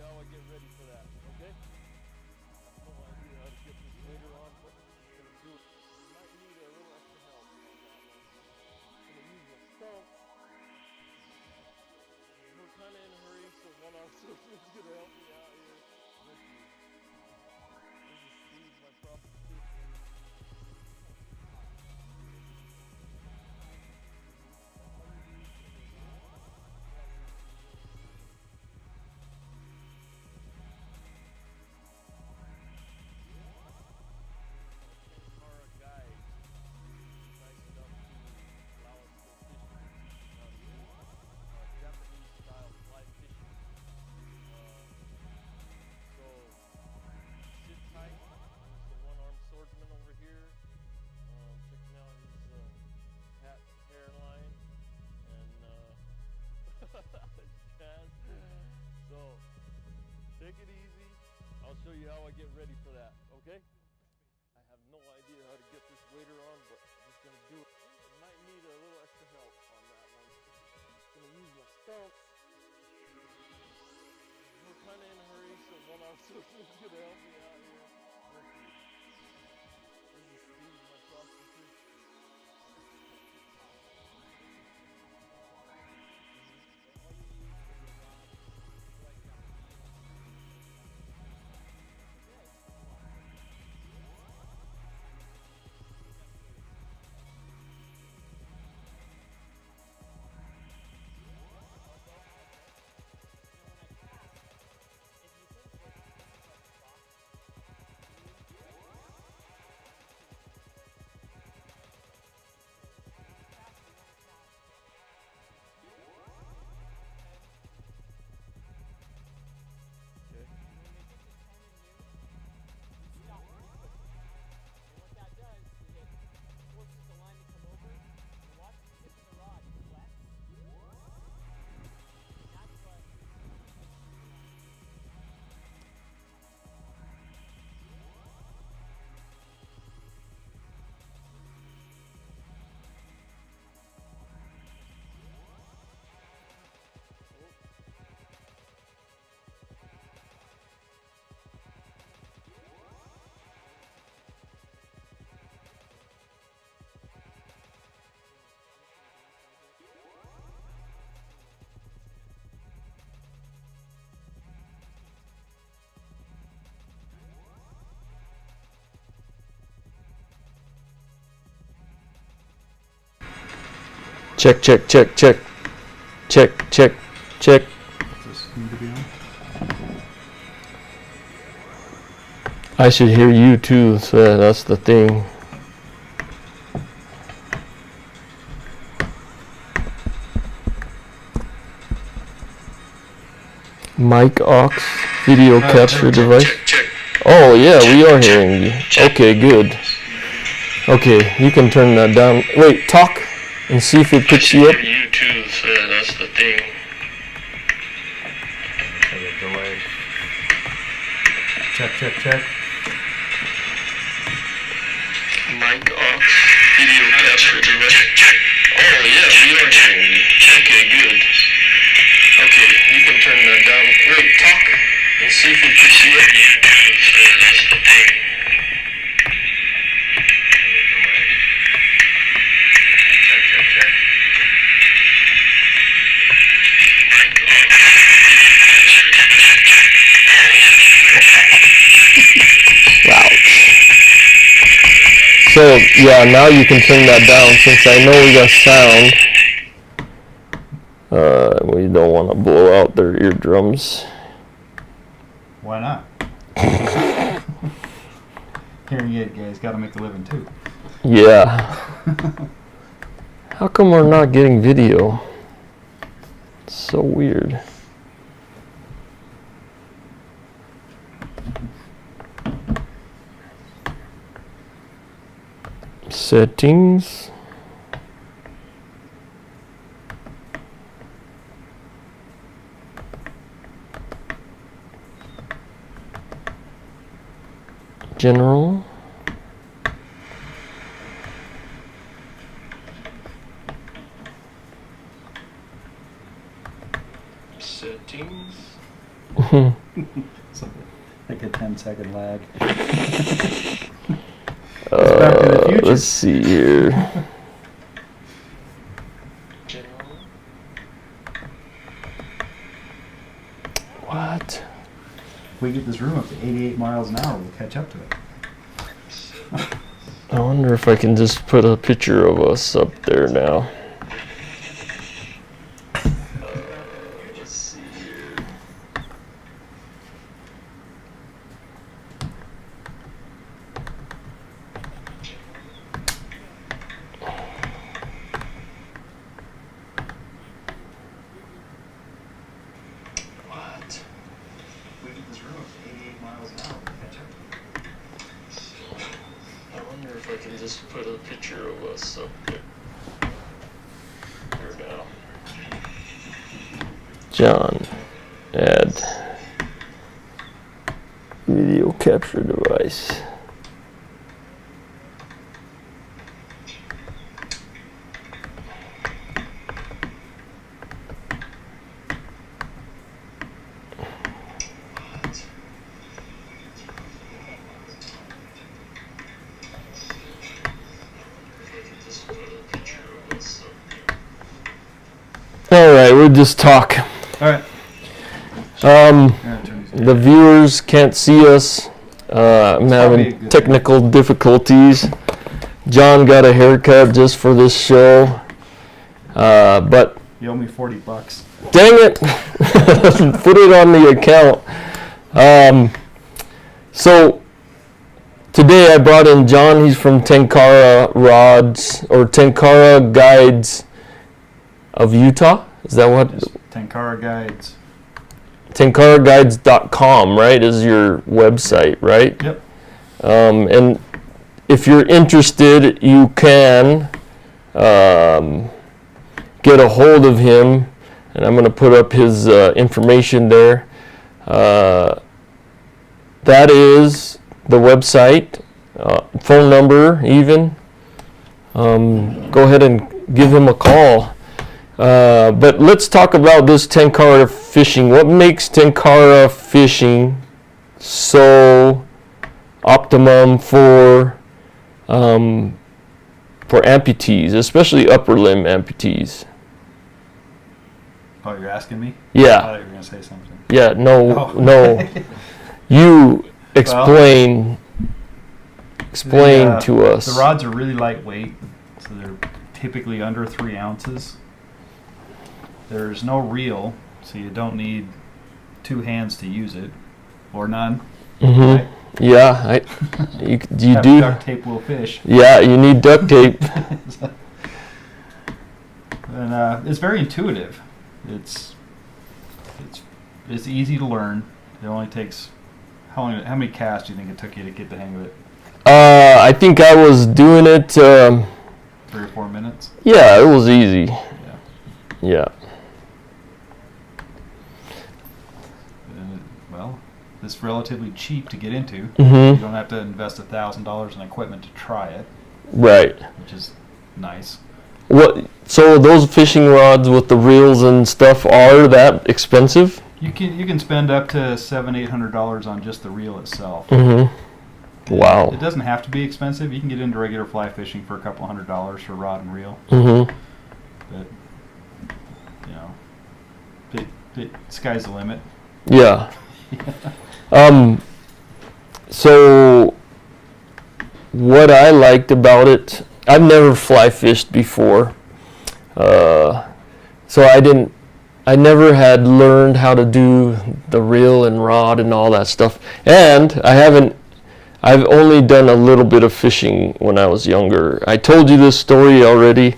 how I get ready for that, okay? I have no idea how to get this later on, but I'm just gonna do it. You might need a little extra help on that one. I'm gonna use my stumps. We're kind of in a hurry, so one arm surgeon's gonna help me out here with you. This is Steve, my prostitute. Tenkara guide. Nice enough to allow us to fish and teach us how to do Japanese style fly fishing. So sit tight. There's the one-armed swordsman over here. Checking out his hat hairline and jazz. So take it easy. I'll show you how I get ready for that. Okay? I have no idea how to get this later on, but I'm just gonna do it. You might need a little extra help on that one. I'm just gonna use my stumps. We're kind of in a hurry, so one arm surgeon's gonna help me out here with you. This is Steve, my prostitute. Check, check, check, check. Check, check, check. Does this need to be on? I should hear you too, so that's the thing. Mic aux video capture device. Check. Oh yeah, we are hearing you. Okay, good. Okay, you can turn that down. Wait, talk and see if it picks you up. You too, so that's the thing. Delay. Check, check, check. Mic aux video capture device. Oh yeah, we are hearing you. Okay, good. Okay, you can turn that down. Wait, talk and see if it picks you up. You too, so that's the thing. Check, check, check. Ouch. So yeah, now you can turn that down since I know we got sound. We don't want to blow out their eardrums. Why not? Hearing aid guys gotta make a living too. Yeah. How come we're not getting video? It's so weird. Settings. General. Settings. So, like a 10-second lag. Back to the future. Let's see here. What? If we get this room up to 88 miles an hour, we'll catch up to it. I wonder if I can just put a picture of us up there now. Let's see here. What? We get this room up to 88 miles an hour, we'll catch up to it. I wonder if I can just put a picture of us up there now. John, add video capture device. All right, we'll just talk. All right. The viewers can't see us. I'm having technical difficulties. John got a haircut just for this show, but You owe me $40. dang it, put it on the account. So today I brought in John. He's from Tenkara Rods or Tenkara Guides of Utah. Is that what? Tenkara Guides. TenkaraGuides.com, right, is your website, right? Yep. And if you're interested, you can get a hold of him, and I'm going to put up his information there. That is the website, phone number even. Go ahead and give him a call. But let's talk about this Tenkara fishing. What makes Tenkara fishing so optimum for amputees, especially upper limb amputees? Oh, you're asking me? I Yeah. thought you were going to say something. Yeah. No. Oh. No. You explain to us. The rods are really lightweight, so they're typically under 3 ounces. There's no reel, so you don't need 2 hands to use it, or none. Mm-hmm. Right? Yeah, you Have do. Duct tape will fish. Yeah, you need duct tape. And it's very intuitive. It's easy to learn. It only takes how many casts do you think it took you to get the hang of it? I think I was doing it. 3 or 4 minutes. Yeah, it was easy. Yeah. Well, it's relatively cheap to get into. Mm-hmm. You don't have to invest $1,000 in equipment to try it, Right. which is nice. What? So those fishing rods with the reels and stuff are that expensive? You can spend up to $700-800 on just the reel itself. Mm-hmm. Wow. It doesn't have to be expensive. You can get into regular fly fishing for a couple $100s for rod and reel. Mm-hmm. But sky's the limit. Yeah. So what I liked about it, I've never fly fished before. So I never had learned how to do the reel and rod and all that stuff. And I've only done a little bit of fishing when I was younger. I told you this story already,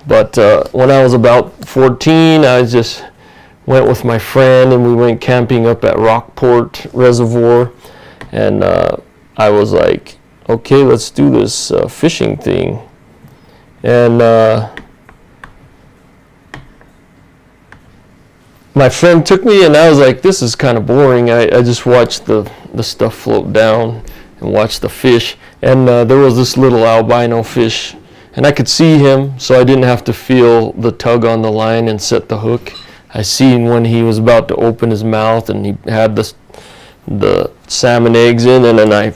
but when I was about 14, I just went with my friend and we went camping up at Rockport Reservoir, and I was like, okay, let's do this fishing thing. And my friend took me, and I was like, this is kind of boring. I just watched the stuff float down and watched the fish, and there was this little albino fish, and I could see him, so I didn't have to feel the tug on the line and set the hook. I seen when he was about to open his mouth, and he had the salmon eggs in, and then I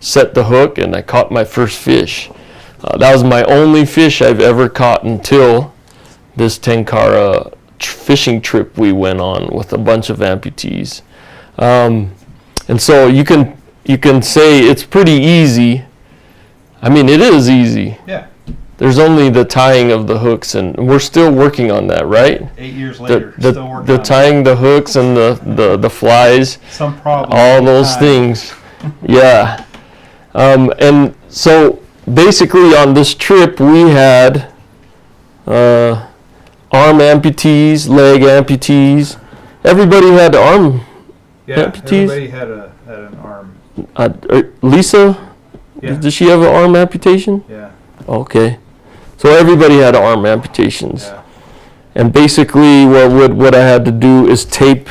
set the hook, and I caught my first fish. That was my only fish I've ever caught until this Tenkara fishing trip we went on with a bunch of amputees. And so you can say it's pretty easy. I mean, it is easy. Yeah. There's only the tying of the hooks, and we're still working on that, right? 8 years later, The still working on tying the hooks and the flies, some problem. all those things. Yeah. And so basically on this trip we had arm amputees, leg amputees. Everybody had arm amputees. Everybody had an arm. Lisa, Yeah. does she have an arm amputation? Yeah. Okay. So everybody had arm amputations. Yeah. And basically what I had to do is tape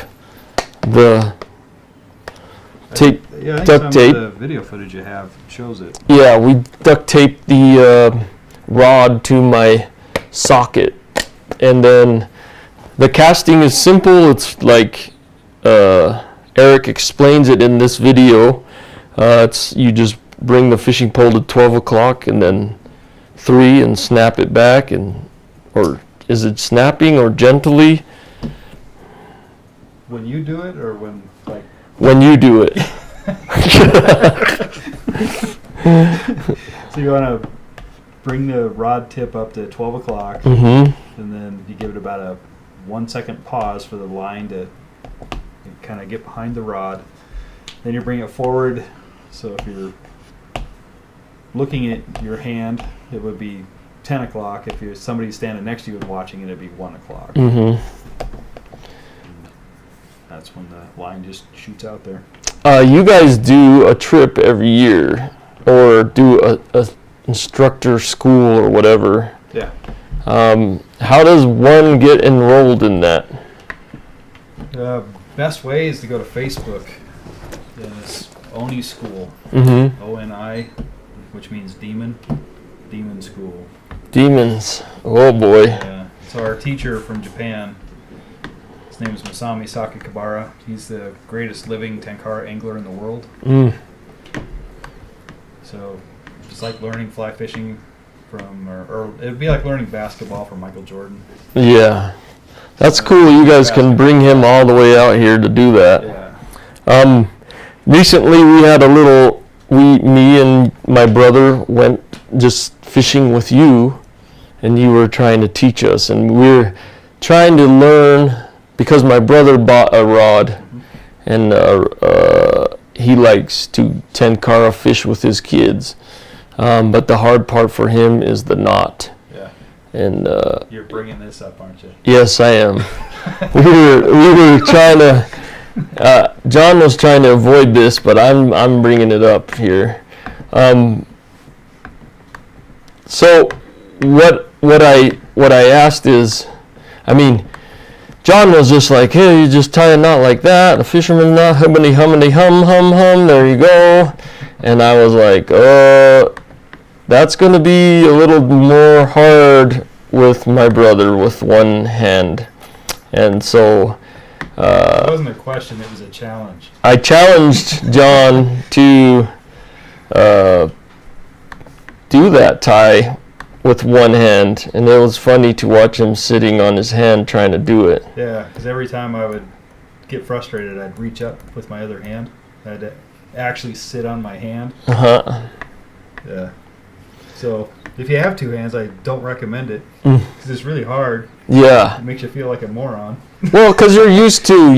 the Yeah, I think duct some tape. of the video footage you have shows it. Yeah, we duct taped the rod to my socket, and then the casting is simple. It's like Eric explains it in this video. It's you just bring the fishing pole to 12 o'clock and then 3 and snap it back, or is it snapping or gently? When you do it, or when like When you do it. so you want to bring the rod tip up to 12 o'clock, Mm-hmm. and then you give it about a 1 second pause for the line to kind of get behind the rod. Then you bring it forward. So if you're looking at your hand, it would be 10 o'clock. If you're somebody standing next to you and watching it, it'd be 1 o'clock. Mm-hmm. That's when the line just shoots out there. You guys do a trip every year, or do a instructor school or whatever. Yeah. How does one get enrolled in that? Best way is to go to Facebook. It's Oni School. Mm-hmm. ONI, which means demon. Demon School. Demons. Oh boy. Yeah. So our teacher from Japan, his name is Masami Sakakibara. He's the greatest living Tenkara angler in the world. Mm. So it's like learning fly fishing from, or it'd be like learning basketball from Michael Jordan. Yeah. That's cool. You guys can bring him all the way out here to do that. Yeah. Recently we had me and my brother went just fishing with you, and you were trying to teach us, and we're trying to learn, because my brother bought a rod, and he likes to Tenkara fish with his kids, but the hard part for him is the knot. Yeah. And You're bringing this up, aren't you? yes, I am. we were trying to. John was trying to avoid this, but I'm bringing it up here. So what I asked is, I mean, John was just like, hey, you just tie a knot like that, a fisherman knot, hummity hummity hum hum hum, there you go. And I was like, that's going to be a little more hard with my brother with one hand. And so It wasn't a question, it was a challenge. I challenged John to do that tie with one hand, and it was funny to watch him sitting on his hand trying to do it. Yeah, because every time I would get frustrated, I'd reach up with my other hand. I'd actually sit on my hand. Uh-huh. Yeah. So if you have two hands, I don't recommend it, Mm. because it's really hard. Yeah. It makes you feel like a moron. Well, because you're used to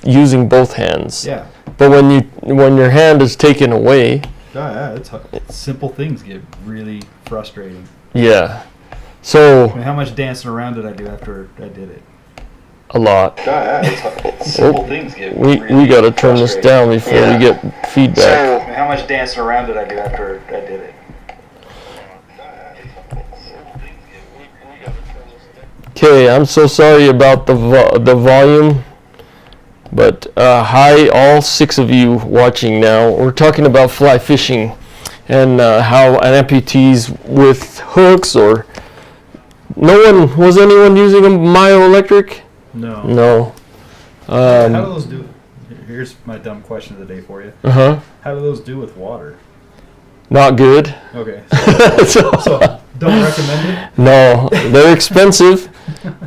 using both hands. Yeah. But when your hand is taken away. Yeah, it's simple things get really frustrating. Yeah. So. I mean, how much dancing around did I do after I did it? A lot. Simple things get We got to turn this down before we get feedback. So, how much dancing around did I do after I did it? Okay, I'm so sorry about the volume, but hi all 6 of you watching now. We're talking about fly fishing and how amputees with hooks or Was anyone using a myoelectric? No. No. How do those do? Here's my dumb question of the day for you. Uh-huh. How do those do with water? Not good. Okay. So don't recommend it? No, they're expensive,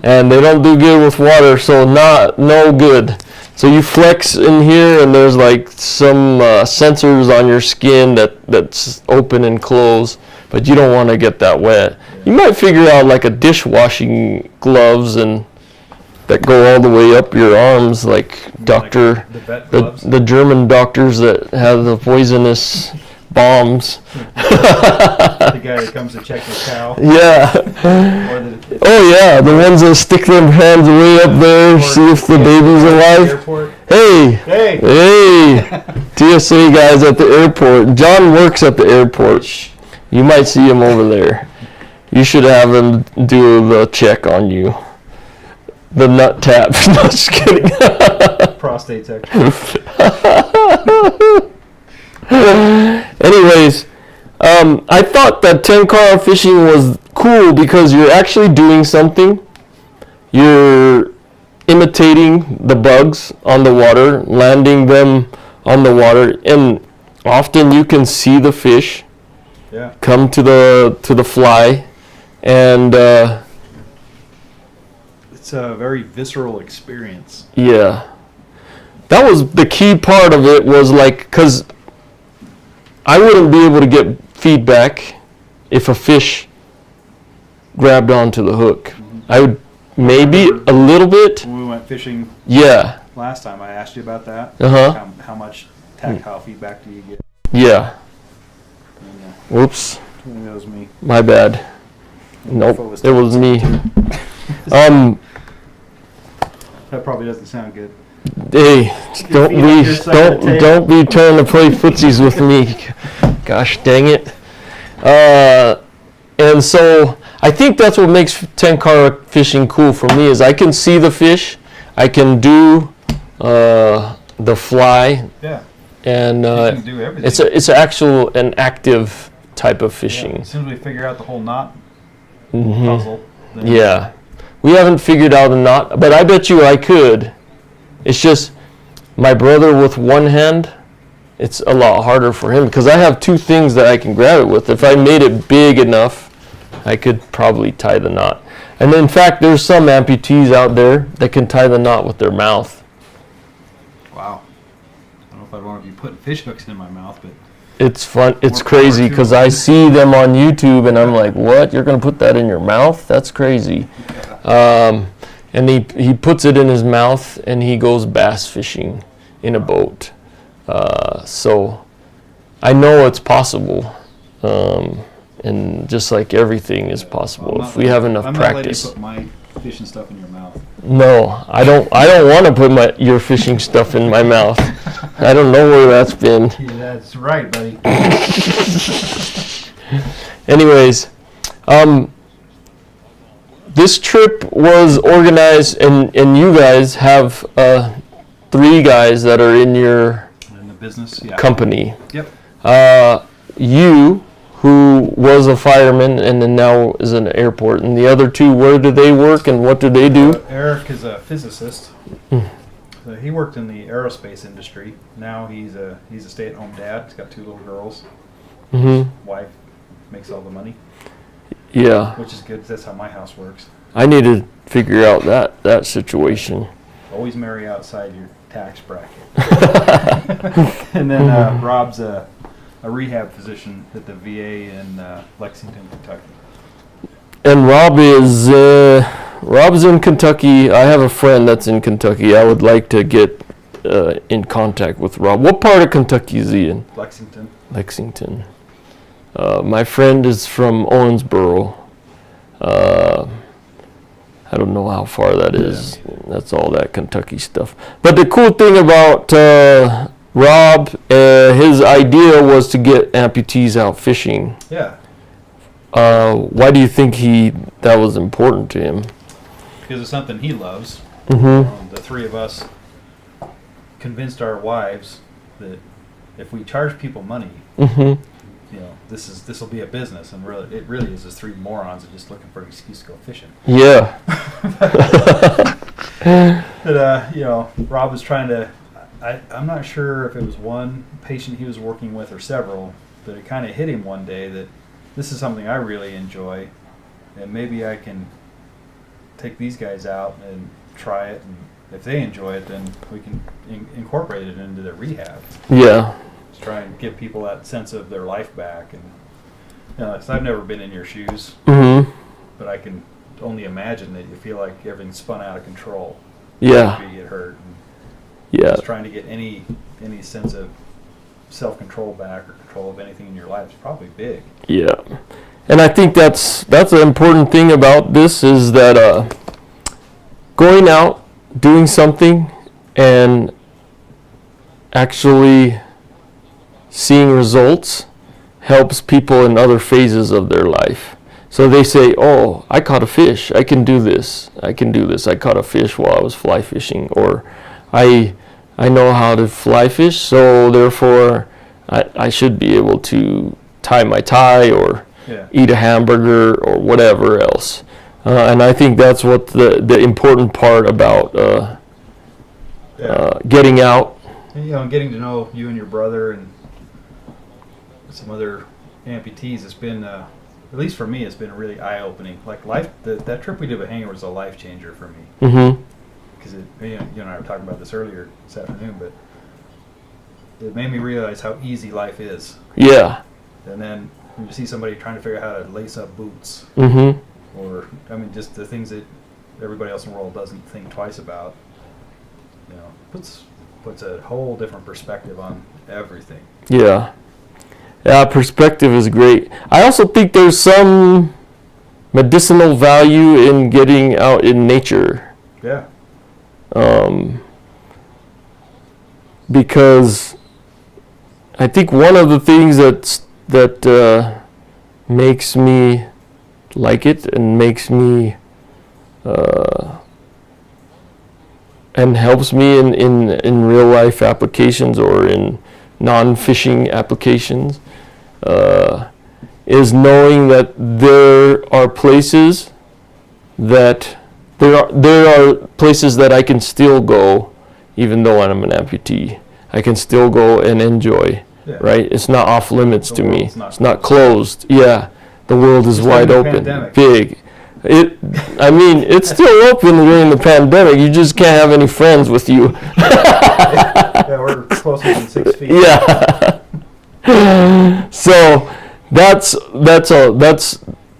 and they don't do good with water, so no good. So you flex in here, and there's like some sensors on your skin that's open and close, but you don't want to get that wet. Yeah. You might figure out like a dishwashing gloves and that go all the way up your arms, like doctor, the vet gloves? the German doctors that have the poisonous bombs. The guy that comes to check your cow. Yeah. Oh yeah, the ones that stick their hands way up there, see if the baby's alive. Airport. Hey, TSA guys at the airport. John works at the airport. You might see him over there. You should have him do the check on you. The nut tap. No, just kidding. Prostate X-ray. Anyways, I thought that Tenkara fishing was cool because you're actually doing something. You're imitating the bugs on the water, landing them on the water, and often you can see the fish come to the fly, and it's a very visceral experience. Yeah, that was the key part of it. Was like, because I wouldn't be able to get feedback if a fish grabbed onto the hook. I would maybe a little bit. When we went fishing last time, I asked you about that. How much tactile feedback do you get? Yeah. And, Whoops. that was me. My bad. Nope, it was me. That probably doesn't sound good. Hey, don't be trying to play footsies with me. Gosh dang it. And so I think that's what makes Tenkara fishing cool for me is I can see the fish, I can do the fly. Yeah. And you can do everything. it's an active type of fishing. Yeah. As soon as we figure out the whole knot puzzle. Yeah. We haven't figured out a knot, but I bet you I could. It's just my brother with one hand, it's a lot harder for him because I have two things that I can grab it with. If I made it big enough, I could probably tie the knot. And in fact, there's some amputees out there that can tie the knot with their mouth. Wow. I don't know if I'd want to be putting fish hooks in my mouth, but it's fun. It's crazy because I see them on YouTube and I'm like, what? You're going to put that in your mouth? That's crazy. And he puts it in his mouth and he goes bass fishing in a boat. So I know it's possible. And just like everything is possible if we have enough practice. I'm not letting you put my fishing stuff in your mouth. No, I don't want to put your fishing stuff in my mouth. I don't know where that's been. Yeah, that's right, buddy. Anyways, this trip was organized, and you guys have 3 guys that are in your the business company. Yep. You, who was a fireman and then now is in an airport, and the other 2, where do they work and what do they do? Eric is a physicist. So he worked in the aerospace industry. Now he's a stay-at-home dad. He's got 2 little girls. Wife makes all the money. Yeah. Which is good 'cause that's how my house works. I need to figure out that situation. Always marry outside your tax bracket. And then Rob's a rehab physician at the VA in Lexington, Kentucky. And Rob's in Kentucky. I have a friend that's in Kentucky. I would like to get in contact with Rob. What part of Kentucky is he in? Lexington. Lexington. My friend is from Owensboro. I don't know how far that is. Yeah. That's all that Kentucky stuff. But the cool thing about Rob, his idea was to get amputees out fishing. Yeah. Why do you think that was important to him? Because it's something he loves. The 3 of us convinced our wives that if we charge people money this will be a business, and really it really is just three morons that just looking for an excuse to go fishing. Yeah. But Rob was trying to. I'm not sure if it was one patient he was working with or several, but it kind of hit him one day that this is something I really enjoy, and maybe I can take these guys out and try it, and if they enjoy it, then we can incorporate it into their rehab. Yeah. Just try and give people that sense of their life back. And so I've never been in your shoes, Mm-hmm. but I can only imagine that you feel like everything's spun out of control. Yeah. After you get hurt. And Yeah. just trying to get any sense of self-control back or control of anything in your life is probably big. Yeah. And I think that's an important thing about this is that going out, doing something, and actually seeing results helps people in other phases of their life. So they say, oh, I caught a fish. I can do this. I caught a fish while I was fly fishing. Or I know how to fly fish, so therefore I should be able to tie my tie or eat a hamburger or whatever else. And I think that's what the important part about getting out. And, getting to know you and your brother and some other amputees has been, at least for me, it's been really eye-opening. Like that trip we did with Hanger was a life changer for me. Mm-hmm. Because you and I were talking about this earlier this afternoon, but it made me realize how easy life is. Yeah. And then when you see somebody trying to figure out how to lace up boots, Mm-hmm. or just the things that everybody else in the world doesn't think twice about, puts a whole different perspective on everything. Yeah. Yeah, perspective is great. I also think there's some medicinal value in getting out in nature. Yeah. Because I think one of the things that makes me like it and makes me and helps me in real life applications or in non-fishing applications is knowing that there are places that I can still go even though I'm an amputee. I can still go and enjoy. Yeah. Right? It's not off limits to me. It's not closed. Yeah. The world is wide open. Pandemic. Big. It's still open during the pandemic. You just can't have any friends with you. Yeah, we're closer than 6 feet. Yeah. So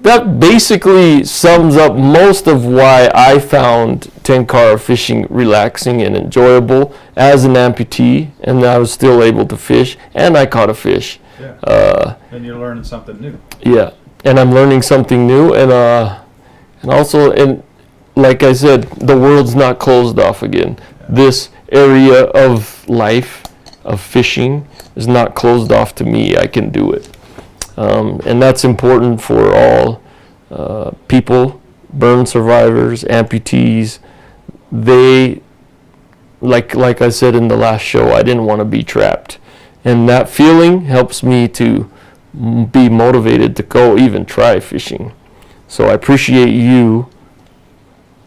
that basically sums up most of why I found Tenkara fishing relaxing and enjoyable as an amputee, and I was still able to fish, and I caught a fish. Yeah. And you're learning something new. Yeah, and I'm learning something new, and also, and like I said, the world's not closed off again. Yeah. This area of life, of fishing, is not closed off to me. I can do it. And that's important for all people, burn survivors, amputees. They, like I said in the last show, I didn't want to be trapped. And that feeling helps me to be motivated to go even try fishing. So I appreciate you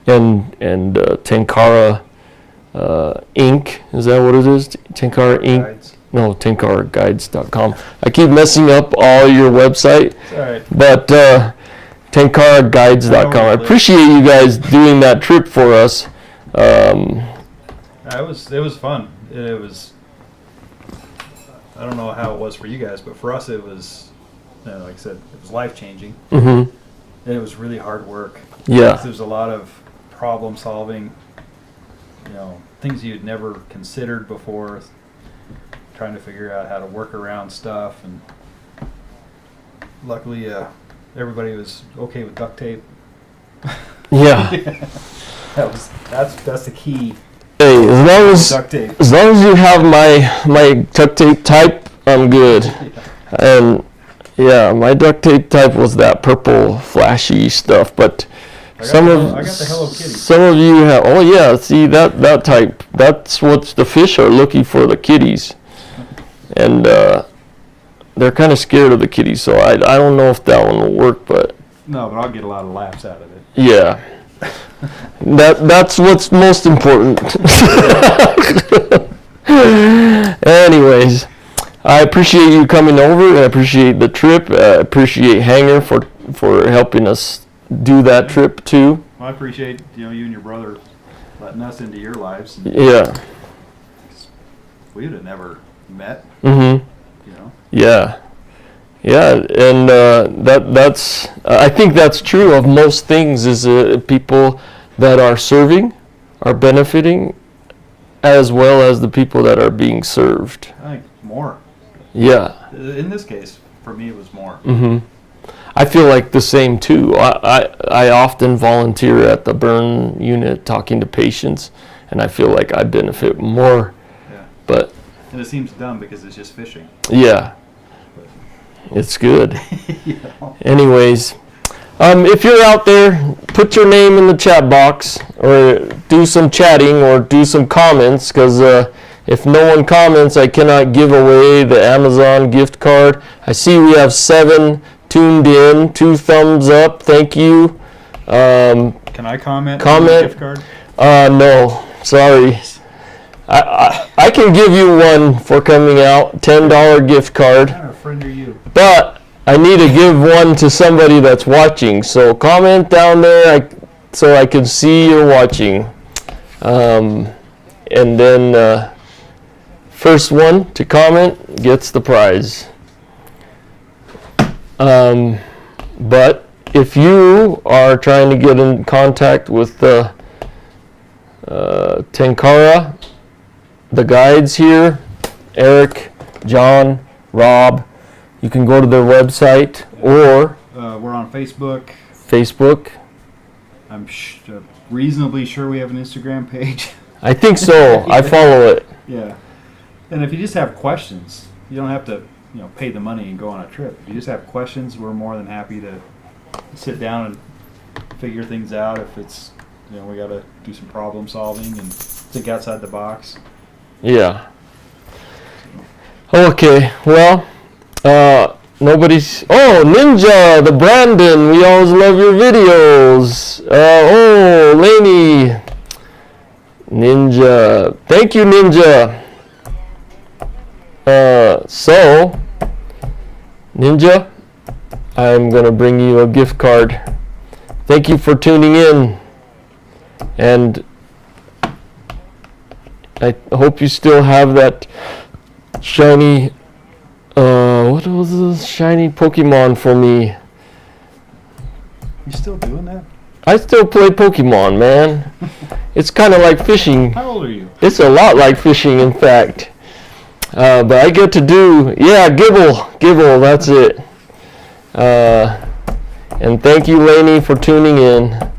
and Tenkara Inc. Is that what it is? Tenkara Inc. Guides. No, TenkaraGuides.com. I keep messing up all your website, Right. but TenkaraGuides.com. I appreciate you guys doing that trip for us. It was fun. It was. I don't know how it was for you guys, but for us it was, like I said, it was life changing. Mm-hmm. And it was really hard work. Yeah. There was a lot of problem solving. Things you'd never considered before. Trying to figure out how to work around stuff, and luckily everybody was okay with duct tape. Yeah. That's the key. Hey, Duct tape. as long as you have my duct tape type, I'm good. Yeah. And yeah, my duct tape type was that purple flashy stuff, but I got the Hello Kitty. Some of you have. Oh yeah, see that type. That's what the fish are looking for, the kitties. And they're kind of scared of the kitty, so I don't know if that one will work, but No, but I'll get a lot of laughs out of it. yeah. That's what's most important. Anyways, I appreciate you coming over. I appreciate the trip. I appreciate Hanger for helping us do that trip too. Well, I appreciate you and your brother letting us into your lives. Yeah. We would have never met. Mhm. Yeah. Yeah, and that's I think that's true of most things. Is people that are serving are benefiting, as well as the people that are being served. I think more. Yeah. In this case, for me, it was more. Mhm. I feel like the same too. I often volunteer at the burn unit talking to patients, and I feel like I benefit more. Yeah. But and it seems dumb because it's just fishing. Yeah. It's good. Yeah. Anyways, if you're out there, put your name in the chat box, or do some chatting, or do some comments, because if no one comments, I cannot give away the Amazon gift card. I see we have 7 tuned in, 2 thumbs up. Thank you. Can I comment? On the gift card? No, sorry. I can give you one for coming out, $10 gift card. What kind of friend are you? But I need to give one to somebody that's watching. So comment down there so I can see you're watching. And then first one to comment gets the prize. But if you are trying to get in contact with Tenkara, the guides here, Eric, John, Rob, you can go to their website, or we're on Facebook. I'm reasonably sure we have an Instagram page. I think so. I follow it. Yeah. And if you just have questions, you don't have to pay the money and go on a trip. If you just have questions, we're more than happy to sit down and figure things out. If it's we got to do some problem solving and think outside the box. Yeah. Okay, well, nobody's... Oh, Ninja, the Brandon, we always love your videos. Laney. Ninja. Thank you, Ninja. So, Ninja, I'm going to bring you a gift card. Thank you for tuning in. And I hope you still have that shiny, what was this shiny Pokemon for me? You still doing that? I still play Pokemon, man. It's kind of like fishing. How old are you? It's a lot like fishing, in fact. But I get to do, Gibble, that's it. And thank you, Lainey, for tuning in.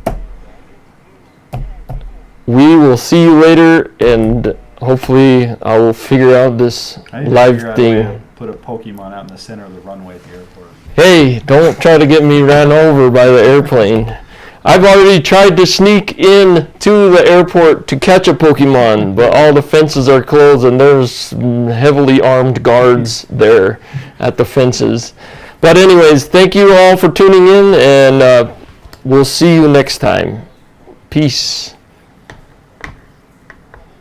We will see you later, and hopefully I will figure out this live thing. Put a Pokemon out in the center of the runway at the airport. Hey, don't try to get me ran over by the airplane. I've already tried to sneak in to the airport to catch a Pokemon, but all the fences are closed and there's heavily armed guards there at the fences. But anyways, thank you all for tuning in, and we'll see you next time. Peace.